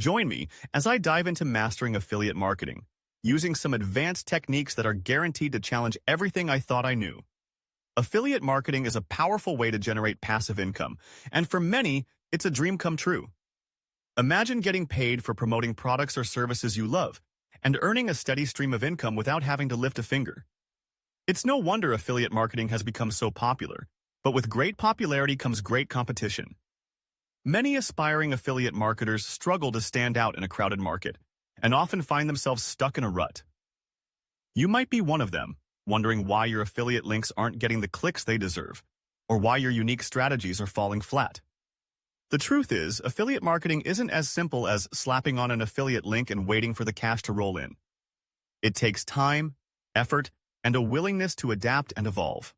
Join me as I dive into mastering affiliate marketing, using some advanced techniques that are guaranteed to challenge everything I thought I knew. Affiliate marketing is a powerful way to generate passive income, and for many, it's a dream come true. Imagine getting paid for promoting products or services you love, and earning a steady stream of income without having to lift a finger. It's no wonder affiliate marketing has become so popular, but with great popularity comes great competition. Many aspiring affiliate marketers struggle to stand out in a crowded market, and often find themselves stuck in a rut. You might be one of them, wondering why your affiliate links aren't getting the clicks they deserve, or why your unique strategies are falling flat. The truth is, affiliate marketing isn't as simple as slapping on an affiliate link and waiting for the cash to roll in. It takes time, effort, and a willingness to adapt and evolve.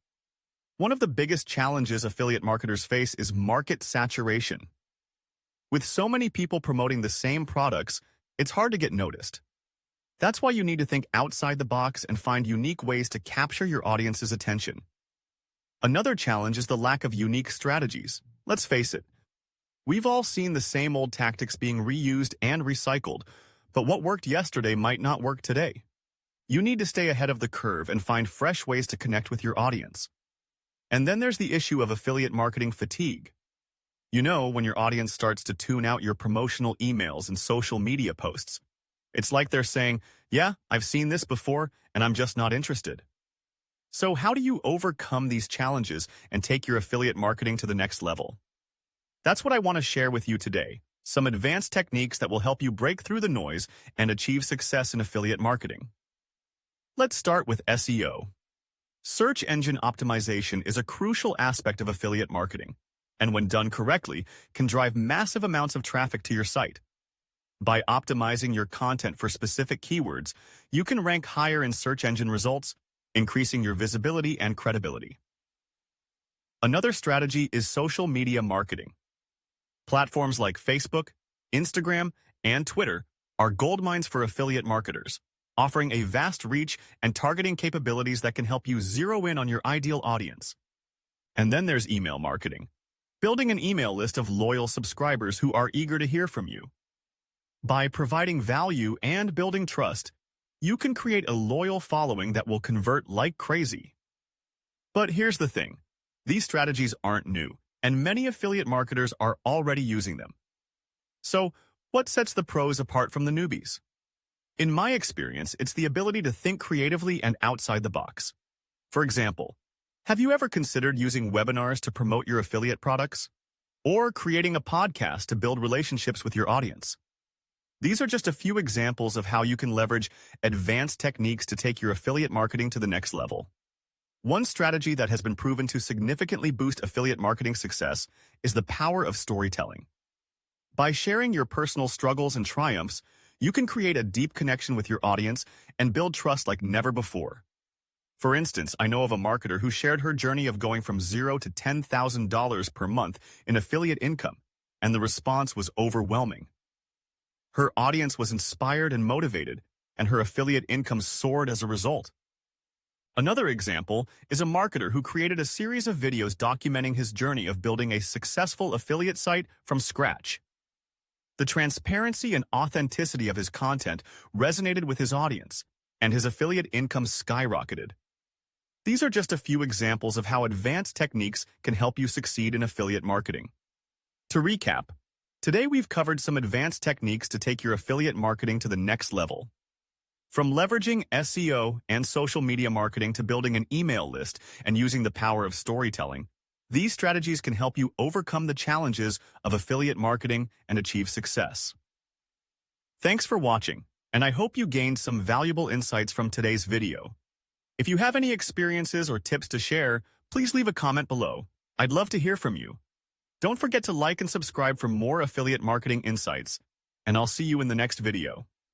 One of the biggest challenges affiliate marketers face is market saturation. With so many people promoting the same products, it's hard to get noticed. That's why you need to think outside the box and find unique ways to capture your audience's attention. Another challenge is the lack of unique strategies. Let's face it, we've all seen the same old tactics being reused and recycled, but what worked yesterday might not work today. You need to stay ahead of the curve and find fresh ways to connect with your audience. And then there's the issue of affiliate marketing fatigue. You know, when your audience starts to tune out your promotional emails and social media posts. It's like they're saying, yeah, I've seen this before, and I'm just not interested. So how do you overcome these challenges and take your affiliate marketing to the next level? That's what I want to share with you today, some advanced techniques that will help you break through the noise and achieve success in affiliate marketing. Let's start with SEO. Search engine optimization is a crucial aspect of affiliate marketing, and when done correctly, can drive massive amounts of traffic to your site. By optimizing your content for specific keywords, you can rank higher in search engine results, increasing your visibility and credibility. Another strategy is social media marketing. Platforms like Facebook, Instagram, and Twitter are goldmines for affiliate marketers, offering a vast reach and targeting capabilities that can help you zero in on your ideal audience. And then there's email marketing, building an email list of loyal subscribers who are eager to hear from you. By providing value and building trust, you can create a loyal following that will convert like crazy. But here's the thing, these strategies aren't new, and many affiliate marketers are already using them. So, what sets the pros apart from the newbies? In my experience, it's the ability to think creatively and outside the box. For example, have you ever considered using webinars to promote your affiliate products? Or creating a podcast to build relationships with your audience? These are just a few examples of how you can leverage advanced techniques to take your affiliate marketing to the next level. One strategy that has been proven to significantly boost affiliate marketing success is the power of storytelling. By sharing your personal struggles and triumphs, you can create a deep connection with your audience and build trust like never before. For instance, I know of a marketer who shared her journey of going from $0 to $10,000 per month in affiliate income, and the response was overwhelming. Her audience was inspired and motivated, and her affiliate income soared as a result. Another example is a marketer who created a series of videos documenting his journey of building a successful affiliate site from scratch. The transparency and authenticity of his content resonated with his audience, and his affiliate income skyrocketed. These are just a few examples of how advanced techniques can help you succeed in affiliate marketing. To recap, today we've covered some advanced techniques to take your affiliate marketing to the next level. From leveraging SEO and social media marketing to building an email list and using the power of storytelling, these strategies can help you overcome the challenges of affiliate marketing and achieve success. Thanks for watching, and I hope you gained some valuable insights from today's video. If you have any experiences or tips to share, please leave a comment below. I'd love to hear from you. Don't forget to like and subscribe for more affiliate marketing insights, and I'll see you in the next video.